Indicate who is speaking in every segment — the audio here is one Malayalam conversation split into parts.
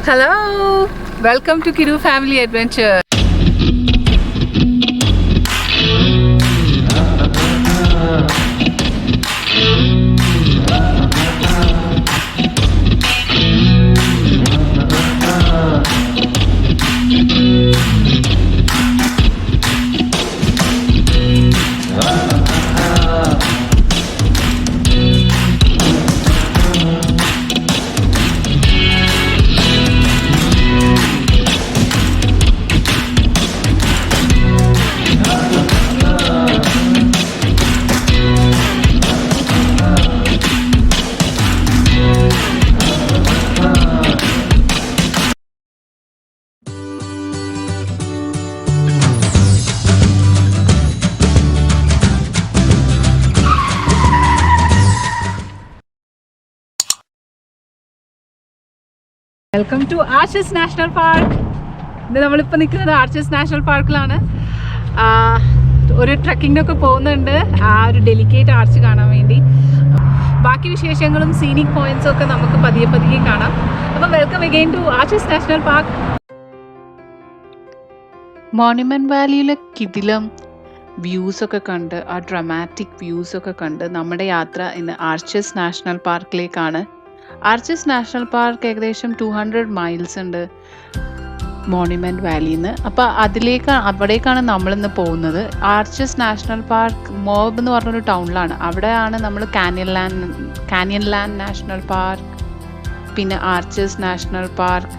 Speaker 1: Hello! Welcome to Kiru Family Adventure. Welcome to Arches National Park. ഇത് നമ്മളിപ്പോൾ നിൽക്കുന്നത് ആർച്ചസ് നാഷണൽ പാർക്കിലാണ്. ഒരു ട്രക്കിങ്ങിനൊക്കെ പോകുന്നുണ്ട് ആ ഒരു ഡെലിക്കേറ്റ് ആർച്ച് കാണാൻ വേണ്ടി. ബാക്കി വിശേഷങ്ങളും സീനിക് പോയിന്റ്സും ഒക്കെ നമുക്ക് പതിയെ പതിയെ കാണാം. അപ്പം welcome again to Arches National Park.
Speaker 2: Monument വാലിയിലെ കിടിലം വ്യൂസൊക്കെ കണ്ട് ആ ഡ്രമാറ്റിക് വ്യൂസൊക്കെ കണ്ട് നമ്മുടെ യാത്ര ഇന്ന് ആർച്ചസ് നാഷണൽ പാർക്കിലേക്കാണ്. ആർച്ചസ് നാഷണൽ പാർക്ക് ഏകദേശം 200 മൈൽസ് ഉണ്ട് മോണുമെന്റ് വാലിയിൽ നിന്ന്. അപ്പോൾ അവിടേക്കാണ് നമ്മളിന്ന് പോകുന്നത്. ആർച്ചസ് നാഷണൽ പാർക്ക് മോബ് എന്ന് പറഞ്ഞൊരു ടൗണിലാണ്. അവിടെയാണ് നമ്മൾ കാനിയൻ ലാൻഡ് നാഷണൽ പാർക്ക്, പിന്നെ ആർച്ചസ് നാഷണൽ പാർക്ക്,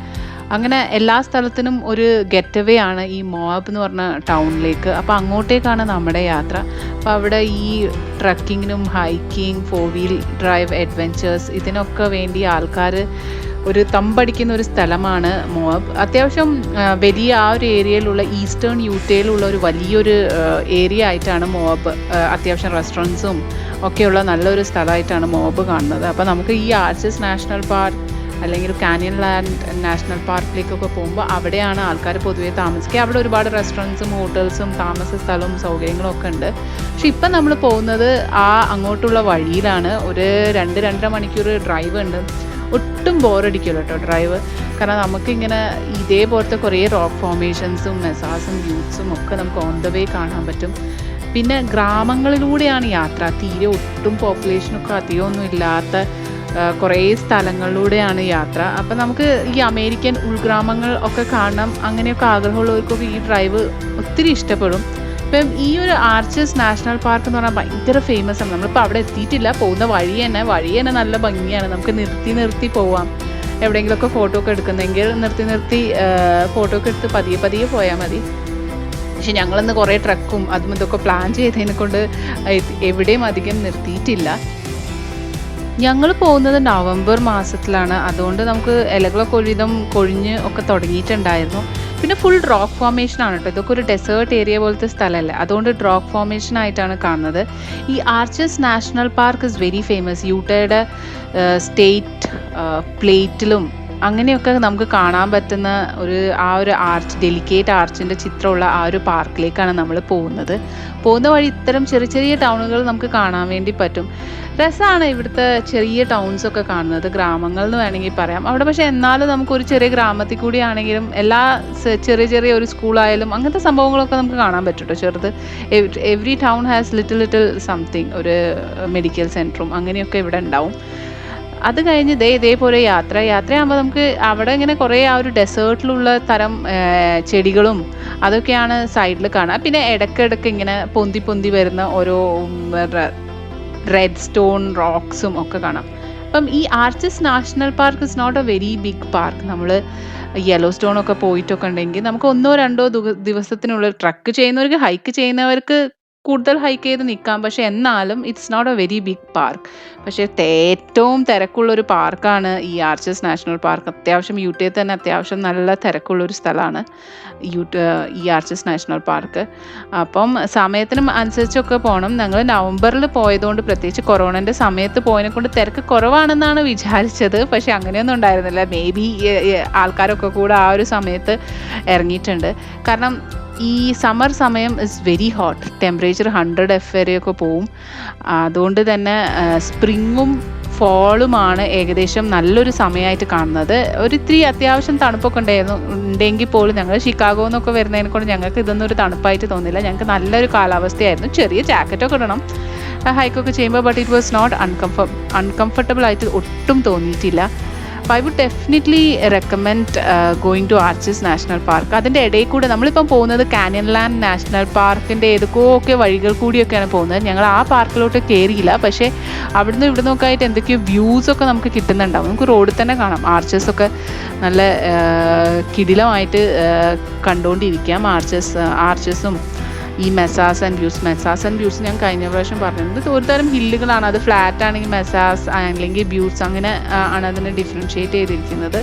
Speaker 2: അങ്ങനെ എല്ലാ സ്ഥലത്തിനും ഒരു ഗെറ്റ് ആണ് ഈ മോബ് എന്ന് പറഞ്ഞ ടൗണിലേക്ക്. അപ്പോൾ അങ്ങോട്ടേക്കാണ് നമ്മുടെ യാത്ര. അപ്പോൾ അവിടെ ഈ ട്രക്കിങ്ങിനും ഹൈക്കിങ്, 4-വീൽ ഡ്രൈവ് അഡ്വെഞ്ചേഴ്സ് ഇതിനൊക്കെ വേണ്ടി ആൾക്കാർ ഒരു തമ്പടിക്കുന്ന ഒരു സ്ഥലമാണ് മോബ്. അത്യാവശ്യം വലിയ ആ ഒരു ഏരിയയിലുള്ള ഈസ്റ്റേൺ യൂട്ടയിലുള്ള ഒരു വലിയൊരു ഏരിയ ആയിട്ടാണ് മോബ്. അത്യാവശ്യം റെസ്റ്റോറൻറ്റ്സും ഒക്കെയുള്ള നല്ലൊരു സ്ഥലമായിട്ടാണ് മോബ് കാണുന്നത്. അപ്പോൾ നമുക്ക് ഈ ആർച്ചസ് നാഷണൽ പാർക്ക് അല്ലെങ്കിൽ കാനിയൻ ലാൻഡ് നാഷണൽ പാർക്കിലേക്കൊക്കെ പോകുമ്പോൾ അവിടെയാണ് ആൾക്കാർ പൊതുവേ താമസിക്കുക. അവിടെ ഒരുപാട് റെസ്റ്റോറൻറ്റ്സും ഹോട്ടൽസും താമസ സ്ഥലവും സൗകര്യങ്ങളും ഒക്കെ ഉണ്ട്. പക്ഷെ ഇപ്പം നമ്മൾ പോകുന്നത് അങ്ങോട്ടുള്ള വഴിയിലാണ്. ഒരു 2-2.5 മണിക്കൂർ ഡ്രൈവ് ഉണ്ട്. ഒട്ടും ബോറടിക്കില്ല കേട്ടോ ഡ്രൈവ്. കാരണം നമുക്കിങ്ങനെ ഇതേപോലത്തെ കുറേ റോക്ക് ഫോർമേഷൻസും മെസാസും വ്യൂസും ഒക്കെ നമുക്ക് ഓൺ ദ വേ കാണാൻ പറ്റും. പിന്നെ ഗ്രാമങ്ങളിലൂടെയാണ് യാത്ര. തീരെ ഒട്ടും പോപ്പുലേഷനൊക്കെ അധികമൊന്നും ഇല്ലാത്ത കുറേ സ്ഥലങ്ങളിലൂടെയാണ് യാത്ര. അപ്പം നമുക്ക് ഈ അമേരിക്കൻ ഉൾഗ്രാമങ്ങൾ ഒക്കെ കാണണം അങ്ങനെയൊക്കെ ആഗ്രഹമുള്ളവർക്കൊക്കെ ഈ ഡ്രൈവ് ഒത്തിരി ഇഷ്ടപ്പെടും. ഇപ്പം ഈ ഒരു ആർച്ചസ് നാഷണൽ പാർക്ക് എന്ന് പറഞ്ഞാൽ ഭയങ്കര ഫേമസ് ആണ്. നമ്മളിപ്പോൾ അവിടെ എത്തിയിട്ടില്ല. പോകുന്ന വഴി തന്നെ നല്ല ഭംഗിയാണ്. നമുക്ക് നിർത്തി പോവാം. എവിടെയെങ്കിലുമൊക്കെ ഫോട്ടോ ഒക്കെ എടുക്കുന്നെങ്കിൽ നിർത്തി ഫോട്ടോ ഒക്കെ എടുത്ത് പതിയെ പോയാൽ മതി. പക്ഷെ ഞങ്ങളിന്ന് കുറേ ട്രക്കും അതും ഇതൊക്കെ പ്ലാൻ ചെയ്തതിനെ കൊണ്ട് എവിടെയും അധികം നിർത്തിയിട്ടില്ല. ഞങ്ങൾ പോകുന്നത് നവംബർ മാസത്തിലാണ്. അതുകൊണ്ട് നമുക്ക് ഇലകളൊക്കെ ഒരുവിധം കൊഴിഞ്ഞ് ഒക്കെ തുടങ്ങിയിട്ടുണ്ടായിരുന്നു. പിന്നെ ഫുൾ റോക്ക് ഫോർമേഷൻ ആണ് കേട്ടോ. ഇതൊക്കെ ഒരു ഡെസേർട്ട് ഏരിയ പോലത്തെ സ്ഥലമല്ലേ, അതുകൊണ്ട് റോക്ക് ഫോർമേഷൻ ആയിട്ടാണ് കാണുന്നത്. ഈ Arches National Park is very famous. യൂട്ടയുടെ സ്റ്റേറ്റ് പ്ലേറ്റിലും അങ്ങനെയൊക്കെ നമുക്ക് കാണാൻ പറ്റുന്ന ആ ഒരു ആർച്ച്, ഡെലിക്കേറ്റ് ആർച്ചിൻ്റെ ചിത്രമുള്ള ആ ഒരു പാർക്കിലേക്കാണ് നമ്മൾ പോകുന്ന വഴി ഇത്തരം ചെറിയ ടൗണുകൾ നമുക്ക് കാണാൻ വേണ്ടി പറ്റും. രസമാണ് ഇവിടുത്തെ ചെറിയ ടൗൺസൊക്കെ കാണുന്നത്, ഗ്രാമങ്ങൾ എന്ന് വേണമെങ്കിൽ പറയാം. അവിടെ പക്ഷേ എന്നാലും നമുക്കൊരു ചെറിയ ഗ്രാമത്തിൽ കൂടി ആണെങ്കിലും എല്ലാ ചെറിയ ഒരു സ്കൂളായാലും അങ്ങനത്തെ സംഭവങ്ങളൊക്കെ നമുക്ക് കാണാൻ പറ്റും കേട്ടോ. ചെറുത് every town has little something. ഒരു മെഡിക്കൽ സെൻറ്ററും അങ്ങനെയൊക്കെ ഇവിടെ ഉണ്ടാവും. അത് കഴിഞ്ഞ് ഇതേപോലെ യാത്രയാകുമ്പോൾ നമുക്ക് അവിടെ ഇങ്ങനെ കുറേ ആ ഒരു ഡെസേർട്ടിലുള്ള തരം ചെടികളും അതൊക്കെയാണ് സൈഡിൽ കാണുക. പിന്നെ ഇടയ്ക്കിടയ്ക്ക് ഇങ്ങനെ പൊന്തി വരുന്ന ഓരോ റെഡ് സ്റ്റോൺ റോക്സും ഒക്കെ കാണാം. അപ്പം ഈ Arches National Park is not a very big park. നമ്മൾ യെല്ലോ സ്റ്റോണൊക്കെ പോയിട്ടൊക്കെ ഉണ്ടെങ്കിൽ നമുക്ക് 1-2 ദിവസത്തിനുള്ളിൽ ട്രക്ക് ചെയ്യുന്നവർക്ക്, ഹൈക്ക് ചെയ്യുന്നവർക്ക് കൂടുതൽ ഹൈക്ക് ചെയ്ത് നിൽക്കാം. പക്ഷെ എന്നാലും it's not a very big park. പക്ഷേ ഏറ്റവും തിരക്കുള്ളൊരു പാർക്കാണ് ഈ ആർച്ചസ് നാഷണൽ പാർക്ക്. അത്യാവശ്യം യൂട്ടയിൽ തന്നെ അത്യാവശ്യം നല്ല തിരക്കുള്ളൊരു സ്ഥലമാണ് ഈ ആർച്ചസ് നാഷണൽ പാർക്ക്. അപ്പം സമയത്തിനും അനുസരിച്ചൊക്കെ പോകണം. ഞങ്ങൾ നവംബറിൽ പോയതുകൊണ്ട്, പ്രത്യേകിച്ച് കൊറോണൻ്റെ സമയത്ത് പോയതിനെ കൊണ്ട് തിരക്ക് കുറവാണെന്നാണ് വിചാരിച്ചത്. പക്ഷെ അങ്ങനെയൊന്നും ഉണ്ടായിരുന്നില്ല. മേ ബി ആൾക്കാരൊക്കെ കൂടെ ആ ഒരു സമയത്ത് ഇറങ്ങിയിട്ടുണ്ട്. കാരണം ഈ സമ്മർ സമയം ഇസ് വെരി ഹോട്ട്. ടെമ്പറേച്ചർ 100 വരെയൊക്കെ പോവും. അതുകൊണ്ട് തന്നെ സ്പ്രിങ്ങും ഫോളുമാണ് ഏകദേശം നല്ലൊരു സമയമായിട്ട് കാണുന്നത്. ഇത്തിരി അത്യാവശ്യം തണുപ്പൊക്കെ ഉണ്ടെങ്കിൽ പോലും ഞങ്ങൾ ഷിക്കാഗോ എന്നൊക്കെ വരുന്നതിനെ കൊണ്ട് ഞങ്ങൾക്ക് ഇതൊന്നും ഒരു തണുപ്പായിട്ട് തോന്നില്ല. ഞങ്ങൾക്ക് നല്ലൊരു കാലാവസ്ഥയായിരുന്നു. ചെറിയ ജാക്കറ്റൊക്കെ ഇടണം ഹൈക്കൊക്കെ ചെയ്യുമ്പോൾ, but it was not uncomfortable ആയിട്ട് ഒട്ടും തോന്നിയിട്ടില്ല. അപ്പോൾ I would definitely recommend going to Arches National Park. അതിൻ്റെ ഇടയിൽ കൂടെ നമ്മളിപ്പം പോകുന്നത് കാനിയൻലാൻഡ് നാഷണൽ പാർക്കിൻ്റെ ഏതൊക്കെയൊക്കെ വഴികൾ കൂടിയൊക്കെയാണ് പോകുന്നത്. ഞങ്ങൾ ആ പാർക്കിലോട്ട് കയറിയില്ല, പക്ഷേ അവിടുന്ന് ഇവിടുന്നൊക്കെ ആയിട്ട് എന്തൊക്കെയോ വ്യൂസൊക്കെ നമുക്ക് കിട്ടുന്നുണ്ടാവും. നമുക്ക് റോഡിൽ തന്നെ കാണാം ആർച്ചസൊക്കെ നല്ല കിടിലമായിട്ട് കണ്ടുകൊണ്ടിരിക്കാം. ആർച്ചസും ഈ മെസാസ് ആൻഡ് വ്യൂസ് ഞാൻ കഴിഞ്ഞ പ്രാവശ്യം പറഞ്ഞിട്ടുണ്ട്. ഒരു തരം ഹില്ലുകളാണ്. അത് ഫ്ലാറ്റ് ആണെങ്കിൽ മെസാസ് അല്ലെങ്കിൽ വ്യൂസ്, അങ്ങനെ ആണ് അതിനെ ഡിഫറൻഷ്യേറ്റ് ചെയ്തിരിക്കുന്നത്.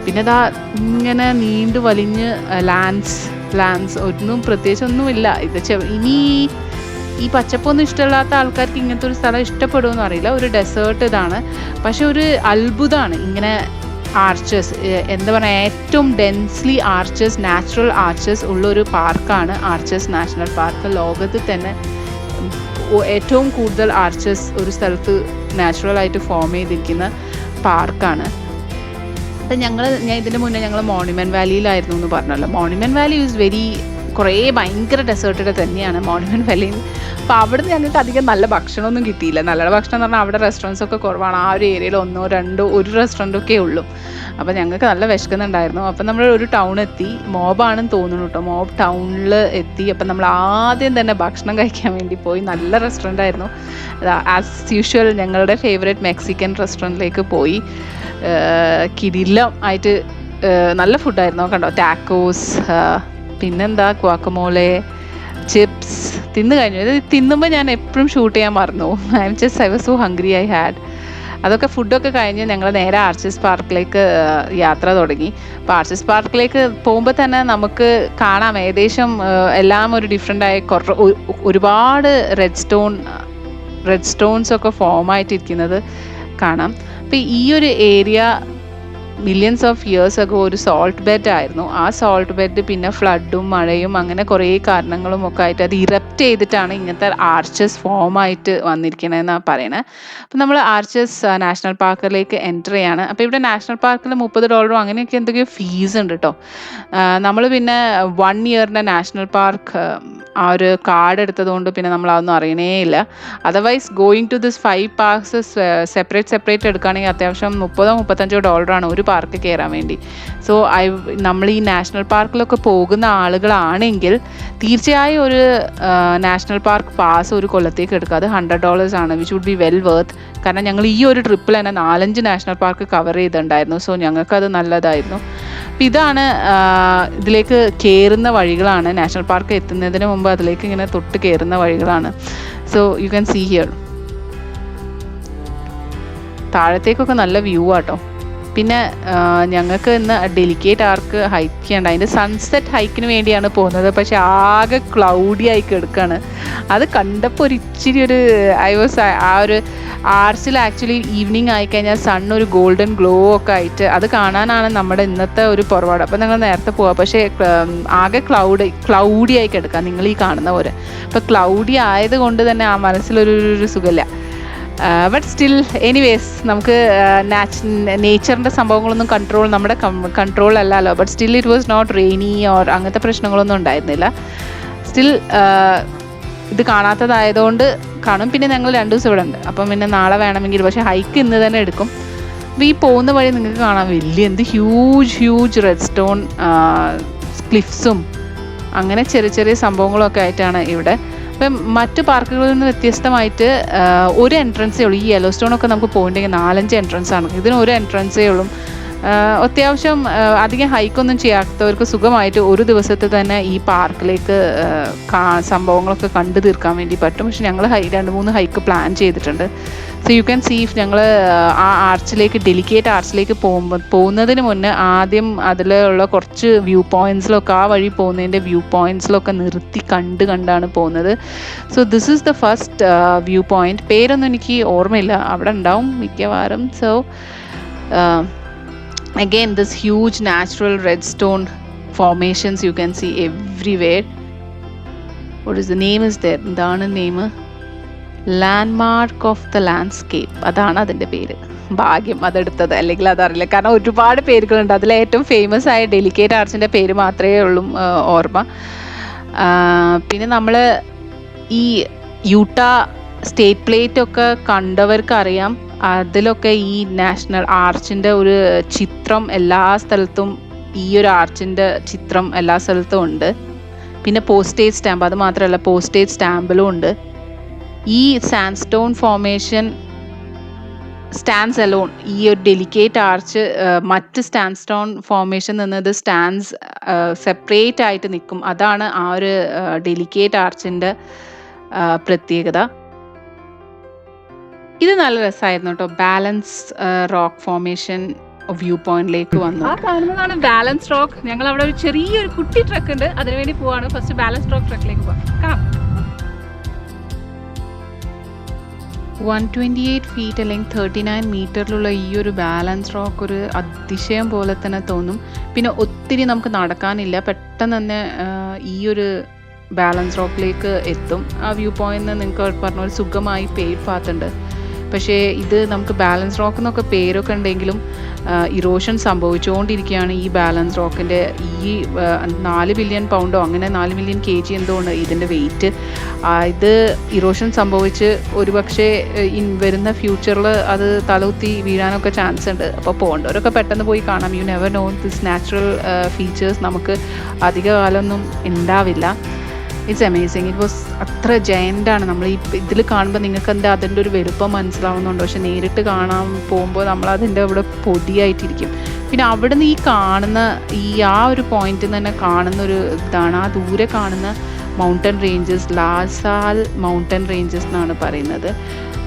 Speaker 2: പിന്നെ അതാ ഇങ്ങനെ നീണ്ടു വലിഞ്ഞ് ലാൻഡ്സ് ഒന്നും പ്രത്യേകിച്ചൊന്നുമില്ല. ഇത് ഇനി ഈ പച്ചപ്പൊന്നും ഇഷ്ടമില്ലാത്ത ആൾക്കാർക്ക് ഇങ്ങനത്തെ ഒരു സ്ഥലം ഇഷ്ടപ്പെടുമെന്ന് അറിയില്ല. ഒരു ഡെസേർട്ട് ഇതാണ്, പക്ഷെ ഒരു അത്ഭുതമാണ് ഇങ്ങനെ ആർച്ചസ്, എന്താ പറയുക, ഏറ്റവും ഡെൻസ്ലി നാച്ചുറൽ ആർച്ചസ് ഉള്ളൊരു പാർക്കാണ് ആർച്ചസ് നാഷണൽ പാർക്ക്. ലോകത്തിൽ തന്നെ ഏറ്റവും കൂടുതൽ ആർച്ചസ് ഒരു സ്ഥലത്ത് നാച്ചുറലായിട്ട് ഫോം ചെയ്തിരിക്കുന്ന പാർക്കാണ്. അപ്പം ഞാൻ ഇതിന് മുന്നേ ഞങ്ങൾ മോണുമെൻറ്റ് വാലിയിലായിരുന്നു എന്ന് പറഞ്ഞല്ലോ. മോണുമെൻറ്റ് വാലി ഈസ് ഭയങ്കര ഡെസേർട്ടഡ് തന്നെയാണ് മോണുമെൻറ്റ് വാലിയിൽ. അപ്പോൾ അവിടുന്ന് ഞങ്ങൾക്ക് അധികം നല്ല ഭക്ഷണമൊന്നും കിട്ടിയില്ല. നല്ല ഭക്ഷണം എന്ന് പറഞ്ഞാൽ അവിടെ റെസ്റ്റോറൻറ്റ്സ് ഒക്കെ കുറവാണ്. ആ ഒരു ഏരിയയിൽ ഒരു റെസ്റ്റോറൻറ്റൊക്കെ ഉള്ളൂ. അപ്പോൾ ഞങ്ങൾക്ക് നല്ല വിശക്കുന്നുണ്ടായിരുന്നു. അപ്പം നമ്മൾ ഒരു ടൗൺ എത്തി, മോബാണെന്ന് തോന്നുന്നു കേട്ടോ. മോബ് ടൗണിൽ എത്തി. അപ്പം നമ്മൾ ആദ്യം തന്നെ ഭക്ഷണം കഴിക്കാൻ വേണ്ടി പോയി. നല്ല റെസ്റ്റോറൻ്റ് ആയിരുന്നു. ആസ് യൂഷ്വൽ ഞങ്ങളുടെ ഫേവറേറ്റ് മെക്സിക്കൻ റെസ്റ്റോറൻറ്റിലേക്ക് പോയി. കിടിലം ആയിട്ട് നല്ല ഫുഡായിരുന്നു കണ്ടോ. ടാക്കോസ്, പിന്നെന്താ ഗുവാക്കമോളെ, ചിപ്സ് തിന്നു കഴിഞ്ഞു. ഇത് തിന്നുമ്പോൾ ഞാൻ എപ്പോഴും ഷൂട്ട് ചെയ്യാൻ മറന്നു. I was so hungry I had. അതൊക്കെ ഫുഡൊക്കെ കഴിഞ്ഞ് ഞങ്ങൾ നേരെ ആർച്ചസ് പാർക്കിലേക്ക് യാത്ര തുടങ്ങി. അപ്പോൾ ആർച്ചസ് പാർക്കിലേക്ക് പോകുമ്പോൾ തന്നെ നമുക്ക് കാണാം ഏകദേശം എല്ലാം ഒരു ഡിഫറെൻ്റായ ഒരുപാട് റെഡ് സ്റ്റോൺസ് ഒക്കെ ഫോം ആയിട്ടിരിക്കുന്നത് കാണാം. അപ്പോൾ ഈ ഒരു ഏരിയ മില്യൺസ് ഓഫ് ഇയേഴ്സ് ഒക്കെ ഒരു സോൾട്ട് ബെഡ് ആയിരുന്നു. ആ സോൾട്ട് ബെഡ് പിന്നെ ഫ്ലഡും മഴയും അങ്ങനെ കുറേ കാരണങ്ങളും ഒക്കെ ആയിട്ട് അത് ഇറപ്റ്റ് ചെയ്തിട്ടാണ് ഇങ്ങനത്തെ ആർച്ചസ് ഫോം ആയിട്ട് വന്നിരിക്കണമെന്നാണ് പറയണത്. അപ്പം നമ്മൾ ആർച്ചസ് നാഷണൽ പാർക്കിലേക്ക് എൻ്റർ ചെയ്യാണ്. അപ്പോൾ ഇവിടെ നാഷണൽ പാർക്കിൽ $30 അങ്ങനെയൊക്കെ എന്തൊക്കെയോ ഫീസ് ഉണ്ട് കേട്ടോ. നമ്മൾ പിന്നെ 1 ഇയറിൻ്റെ നാഷണൽ പാർക്ക് ആ ഒരു കാർഡ് എടുത്തതുകൊണ്ട് പിന്നെ നമ്മൾ അതൊന്നും അറിയണേ ഇല്ല. Otherwise going to this 5 parks separate എടുക്കുകയാണെങ്കിൽ അത്യാവശ്യം $30-35 ഒരു പാർക്ക് കയറാൻ വേണ്ടി. സോ നമ്മൾ ഈ നാഷണൽ പാർക്കിലൊക്കെ പോകുന്ന ആളുകളാണെങ്കിൽ തീർച്ചയായും ഒരു നാഷണൽ പാർക്ക് പാസ് ഒരു കൊല്ലത്തേക്ക് എടുക്കുക. അത് $100 ആണ്, which would be well worth. കാരണം ഞങ്ങൾ ഈ ഒരു ട്രിപ്പിൽ തന്നെ 4-5 നാഷണൽ പാർക്ക് കവർ ചെയ്തിട്ടുണ്ടായിരുന്നു. സോ ഞങ്ങൾക്കത് നല്ലതായിരുന്നു. അപ്പം ഇതാണ് ഇതിലേക്ക് കയറുന്ന വഴികളാണ്. നാഷണൽ പാർക്ക് എത്തുന്നതിന് മുമ്പ് അതിലേക്ക് ഇങ്ങനെ തൊട്ട് കയറുന്ന വഴികളാണ്. So you can see here. താഴത്തേക്കൊക്കെ നല്ല വ്യൂ ആട്ടോ. പിന്നെ ഞങ്ങൾക്ക് ഇന്ന് ഡെലിക്കേറ്റ് ആർക്ക് ഹൈക്ക് ചെയ്യണ്ട. അതിൻ്റെ സൺസെറ്റ് ഹൈക്കിന് വേണ്ടിയാണ് പോകുന്നത്. പക്ഷെ ആകെ ക്ലൗഡി ആയി കിടക്കുകയാണ്. അത് കണ്ടപ്പോൾ ആ ഒരു ആർച്ചിൽ ആക്ച്വലി ഈവനിങ് ആയിക്കഴിഞ്ഞാൽ സൺ ഒരു ഗോൾഡൻ ഗ്ലോ ഒക്കെ ആയിട്ട് അത് കാണാനാണ് നമ്മുടെ ഇന്നത്തെ ഒരു പുറപാട്. അപ്പോൾ ഞങ്ങൾ നേരത്തെ പോവാം. പക്ഷേ ആകെ ക്ലൗഡി ആയി കിടക്കുക, നിങ്ങൾ ഈ കാണുന്ന പോലെ. അപ്പോൾ ക്ലൗഡി ആയതുകൊണ്ട് തന്നെ ആ മനസ്സിലൊരു സുഖമില്ല. ബട്ട് സ്റ്റിൽ എനിവേസ് നമുക്ക് നേച്ചറിൻ്റെ സംഭവങ്ങളൊന്നും നമ്മുടെ കൺട്രോൾ അല്ലല്ലോ. But still it was not rainy or അങ്ങനത്തെ പ്രശ്നങ്ങളൊന്നും ഉണ്ടായിരുന്നില്ല. സ്റ്റിൽ ഇത് കാണാത്തതായതുകൊണ്ട് കാണും. പിന്നെ ഞങ്ങൾ 2 ദിവസം ഇവിടെ ഉണ്ട്. അപ്പം പിന്നെ നാളെ വേണമെങ്കിൽ, പക്ഷേ ഹൈക്ക് ഇന്ന് തന്നെ എടുക്കും. അപ്പോൾ ഈ പോകുന്ന വഴി നിങ്ങൾക്ക് കാണാം വലിയ ഹ്യൂജ് റെഡ് സ്റ്റോൺ ക്ലിഫ്സും അങ്ങനെ ചെറിയ സംഭവങ്ങളൊക്കെ ആയിട്ടാണ് ഇവിടെ. അപ്പം മറ്റ് പാർക്കുകളിൽ നിന്ന് വ്യത്യസ്തമായിട്ട് ഒരു എൻട്രൻസേ ഉള്ളൂ. ഈ യെല്ലോ സ്റ്റോണൊക്കെ നമുക്ക് പോയിട്ടുണ്ടെങ്കിൽ 4-5 എൻട്രൻസ് ആണ്. ഇതിന് ഒരു എൻട്രൻസേ ഉള്ളൂ. അത്യാവശ്യം അധികം ഹൈക്കൊന്നും ചെയ്യാത്തവർക്ക് സുഖമായിട്ട് ഒരു ദിവസത്തെ തന്നെ ഈ പാർക്കിലേക്ക് സംഭവങ്ങളൊക്കെ കണ്ടു തീർക്കാൻ വേണ്ടി പറ്റും. പക്ഷെ ഞങ്ങൾ 2-3 ഹൈക്ക് പ്ലാൻ ചെയ്തിട്ടുണ്ട്. സോ യു ക്യാൻ സീ ഞങ്ങൾ ആ ഡെലിക്കേറ്റ് ആർച്ചിലേക്ക് പോകുന്നതിന് മുന്നേ ആദ്യം അതിലുള്ള കുറച്ച് വ്യൂ പോയിൻറ്റ്സിലൊക്കെ, ആ വഴി പോകുന്നതിൻ്റെ വ്യൂ പോയിൻറ്റ്സിലൊക്കെ നിർത്തി കണ്ടാണ് പോകുന്നത്. So this is the first view point. പേരൊന്നും എനിക്ക് ഓർമ്മയില്ല, അവിടെ ഉണ്ടാവും മിക്കവാറും. So again this huge natural red stone formations you can see everywhere. What is the name is there? എന്താണ് name? Landmark of the landscape, അതാണ് അതിൻ്റെ പേര്. ഭാഗ്യം അതെടുത്തത്, അല്ലെങ്കിൽ അതറിയില്ല. കാരണം ഒരുപാട് പേരുകളുണ്ട്. അതിൽ ഏറ്റവും ഫേമസ് ആയ ഡെലിക്കേറ്റ് ആർച്ചിൻ്റെ പേര് മാത്രമേ ഉള്ളൂ ഓർമ്മ. പിന്നെ നമ്മൾ ഈ യൂട്ടാ സ്റ്റേറ്റ് പ്ലേറ്റ് ഒക്കെ കണ്ടവർക്ക് അറിയാം, അതിലൊക്കെ ഈ നാഷണൽ ആർച്ചിൻ്റെ ഒരു ചിത്രം എല്ലാ സ്ഥലത്തും, ഈ ഒരു ആർച്ചിൻ്റെ ചിത്രം എല്ലാ സ്ഥലത്തും ഉണ്ട്. പിന്നെ പോസ്റ്റേജ് സ്റ്റാമ്പ്, അത് മാത്രമല്ല പോസ്റ്റേജ് സ്റ്റാമ്പിലും ഉണ്ട്. ഈ സാൻഡ്സ്റ്റോൺ ഫോർമേഷൻ സ്റ്റാൻഡ്സ് അലോൺ, ഈ ഒരു ഡെലിക്കേറ്റ് ആർച്ച് മറ്റ് സാൻഡ്സ്റ്റോൺ ഫോർമേഷൻ നിന്നത് സ്റ്റാൻഡ്സ് സെപ്പറേറ്റ് ആയിട്ട് നിൽക്കും. അതാണ് ആ ഒരു ഡെലിക്കേറ്റ് ആർച്ചിൻ്റെ പ്രത്യേകത. ഇത് നല്ല രസമായിരുന്നു കേട്ടോ. ബാലൻസ് റോക്ക് ഫോർമേഷൻ വ്യൂ പോയിന്റിലേക്ക് വന്നു.
Speaker 1: ആ കാണുന്നതാണ് ബാലൻസ് റോക്ക്. ഞങ്ങൾ അവിടെ ഒരു ചെറിയൊരു കുട്ടി ട്രക്ക് ഉണ്ട്, അതിനുവേണ്ടി പോവാണ്. ഫസ്റ്റ് ബാലൻസ് റോക്ക് ട്രക്കിലേക്ക് പോവാം. കാണാം.
Speaker 2: 128 ഫീറ്റ് അല്ലെങ്കിൽ 39 മീറ്ററിലുള്ള ഈ ഒരു ബാലൻസ് റോക്ക് ഒരു അതിശയം പോലെ തന്നെ തോന്നും. പിന്നെ ഒത്തിരി നമുക്ക് നടക്കാനില്ല, പെട്ടെന്ന് തന്നെ ഈ ഒരു ബാലൻസ് റോക്കിലേക്ക് എത്തും. ആ വ്യൂ പോയിന്റിൽ നിന്ന് നിങ്ങൾക്ക് പറഞ്ഞ ഒരു സുഖമായി പേഡ് പാത്ത് ഉണ്ട്. പക്ഷേ ഇത് നമുക്ക് ബാലൻസ് റോക്ക് എന്നൊക്കെ പേരൊക്കെ ഉണ്ടെങ്കിലും ഇറോഷൻ സംഭവിച്ചുകൊണ്ടിരിക്കുകയാണ് ഈ ബാലൻസ് റോക്കിൻ്റെ. ഈ 4 ബില്യൺ പൗണ്ടോ അങ്ങനെ 4 മില്യൺ kg എന്തോ ഉണ്ട് ഇതിൻ്റെ വെയിറ്റ്. ഇത് ഇറോഷൻ സംഭവിച്ച് ഒരുപക്ഷെ വരുന്ന ഫ്യൂച്ചറിൽ അത് തലകുത്തി വീഴാനൊക്കെ ചാൻസ് ഉണ്ട്. അപ്പോൾ പോകേണ്ടവരൊക്കെ പെട്ടെന്ന് പോയി കാണാം. You never know, this natural features നമുക്ക് അധിക കാലമൊന്നും ഉണ്ടാവില്ല. It's amazing. ഇറ്റ് വാസ് അത്ര ജയൻ്റാണ്. നമ്മൾ ഈ ഇതിൽ കാണുമ്പോൾ നിങ്ങൾക്ക് എന്താ അതിൻ്റെ ഒരു വലുപ്പം മനസ്സിലാവുന്നുണ്ട്, പക്ഷെ നേരിട്ട് കാണാൻ പോകുമ്പോൾ നമ്മൾ അതിൻ്റെ അവിടെ പൊടിയായിട്ടിരിക്കും. പിന്നെ അവിടെ നിന്ന് ഈ കാണുന്ന ആ ഒരു പോയിന്റിൽ നിന്ന് തന്നെ കാണുന്ന ഒരു ഇതാണ് ആ ദൂരെ കാണുന്ന മൗണ്ടൻ റേഞ്ചസ്, ലാസാൽ മൗണ്ടൻ റേഞ്ചസ് എന്നാണ് പറയുന്നത്.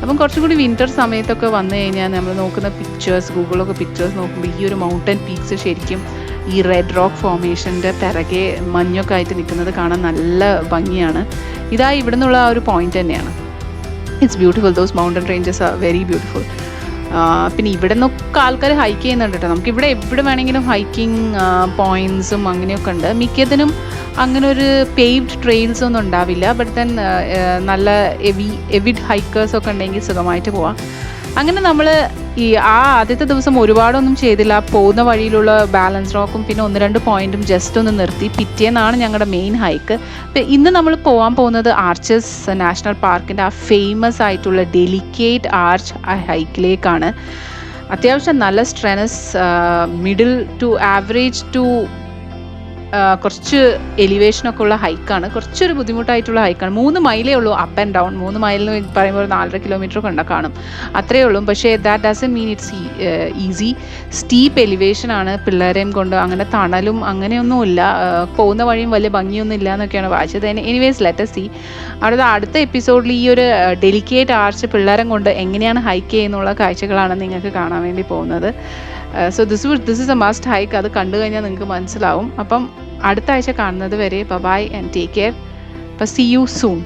Speaker 2: അപ്പം കുറച്ചും കൂടി വിൻ്റർ സമയത്തൊക്കെ വന്നു കഴിഞ്ഞാൽ നമ്മൾ നോക്കുന്ന പിക്ചേഴ്സ്, ഗൂഗിളൊക്കെ പിക്ചേഴ്സ് നോക്കുമ്പോൾ ഈ ഒരു മൗണ്ടൻ പീക്സ് ശരിക്കും ഈ റെഡ് റോക്ക് ഫോർമേഷൻ്റെ പിറകെ മഞ്ഞൊക്കെ ആയിട്ട് നിൽക്കുന്നത് കാണാൻ നല്ല ഭംഗിയാണ്. ഇതാ ഇവിടെ നിന്നുള്ള ആ ഒരു പോയിന്റ് തന്നെയാണ്. It's beautiful. Those mountain ranges are very beautiful. പിന്നെ ഇവിടെ നിന്നൊക്കെ ആൾക്കാർ ഹൈക്ക് ചെയ്യുന്നുണ്ട് കേട്ടോ. നമുക്കിവിടെ എവിടെ വേണമെങ്കിലും ഹൈക്കിംഗ് പോയിൻറ്റ്സും അങ്ങനെയൊക്കെ ഉണ്ട്. മിക്കതിനും അങ്ങനെ ഒരു പേവ്ഡ് ട്രെയിൽസ് ഒന്നും ഉണ്ടാവില്ല. ബട്ട് ദെൻ നല്ല എവിഡ് ഹൈക്കേഴ്സൊക്കെ ഉണ്ടെങ്കിൽ സുഖമായിട്ട് പോവാം. അങ്ങനെ നമ്മൾ ആദ്യത്തെ ദിവസം ഒരുപാടൊന്നും ചെയ്തില്ല. പോകുന്ന വഴിയിലുള്ള ബാലൻസ് റോക്കും പിന്നെ 1-2 പോയിന്റും ജസ്റ്റ് ഒന്ന് നിർത്തി. പിറ്റേന്നാണ് ഞങ്ങളുടെ മെയിൻ ഹൈക്ക്. ഇന്ന് നമ്മൾ പോകാൻ പോകുന്നത് ആർച്ചസ് നാഷണൽ പാർക്കിൻ്റെ ആ ഫേമസ് ആയിട്ടുള്ള ഡെലിക്കേറ്റ് ആർച്ച് ഹൈക്കിലേക്കാണ്. അത്യാവശ്യം നല്ല സ്ട്രെനസ്, മിഡിൽ ടു ആവറേജ് ടു കുറച്ച് എലിവേഷനൊക്കെ ഉള്ള ഹൈക്കാണ്. കുറച്ചൊരു ബുദ്ധിമുട്ടായിട്ടുള്ള ഹൈക്കാണ്. 3 മൈലേ ഉള്ളൂ അപ്പ് ആൻഡ് ഡൗൺ. 3 മൈൽ എന്ന് പറയുമ്പോൾ 4.5 കിലോമീറ്റർ ഒക്കെ കാണും, അത്രയേ ഉള്ളൂ. പക്ഷേ that doesn't mean it's easy. Steep elevation ആണ്. പിള്ളേരെയും കൊണ്ട് അങ്ങനെ തണലും അങ്ങനെയൊന്നുമില്ല. പോകുന്ന വഴിയും വലിയ ഭംഗിയൊന്നും ഇല്ല എന്നൊക്കെയാണ് വായിച്ചത്. Anyways let us see. അടുത്ത എപ്പിസോഡിൽ ഈ ഒരു ഡെലിക്കേറ്റ് ആർച്ച് പിള്ളേരെ കൊണ്ട് എങ്ങനെയാണ് ഹൈക്ക് ചെയ്യുന്നുള്ള കാഴ്ചകളാണ് നിങ്ങൾക്ക് കാണാൻ വേണ്ടി പോകുന്നത്. So this is A must hike. അത് കണ്ടു കഴിഞ്ഞാൽ നിങ്ങൾക്ക് മനസ്സിലാവും. അപ്പം അടുത്ത ആഴ്ച കാണുന്നത് വരെ ബൈ ആൻഡ് ടേക്ക് കെയർ. അപ്പോൾ സീ യു സൂൺ.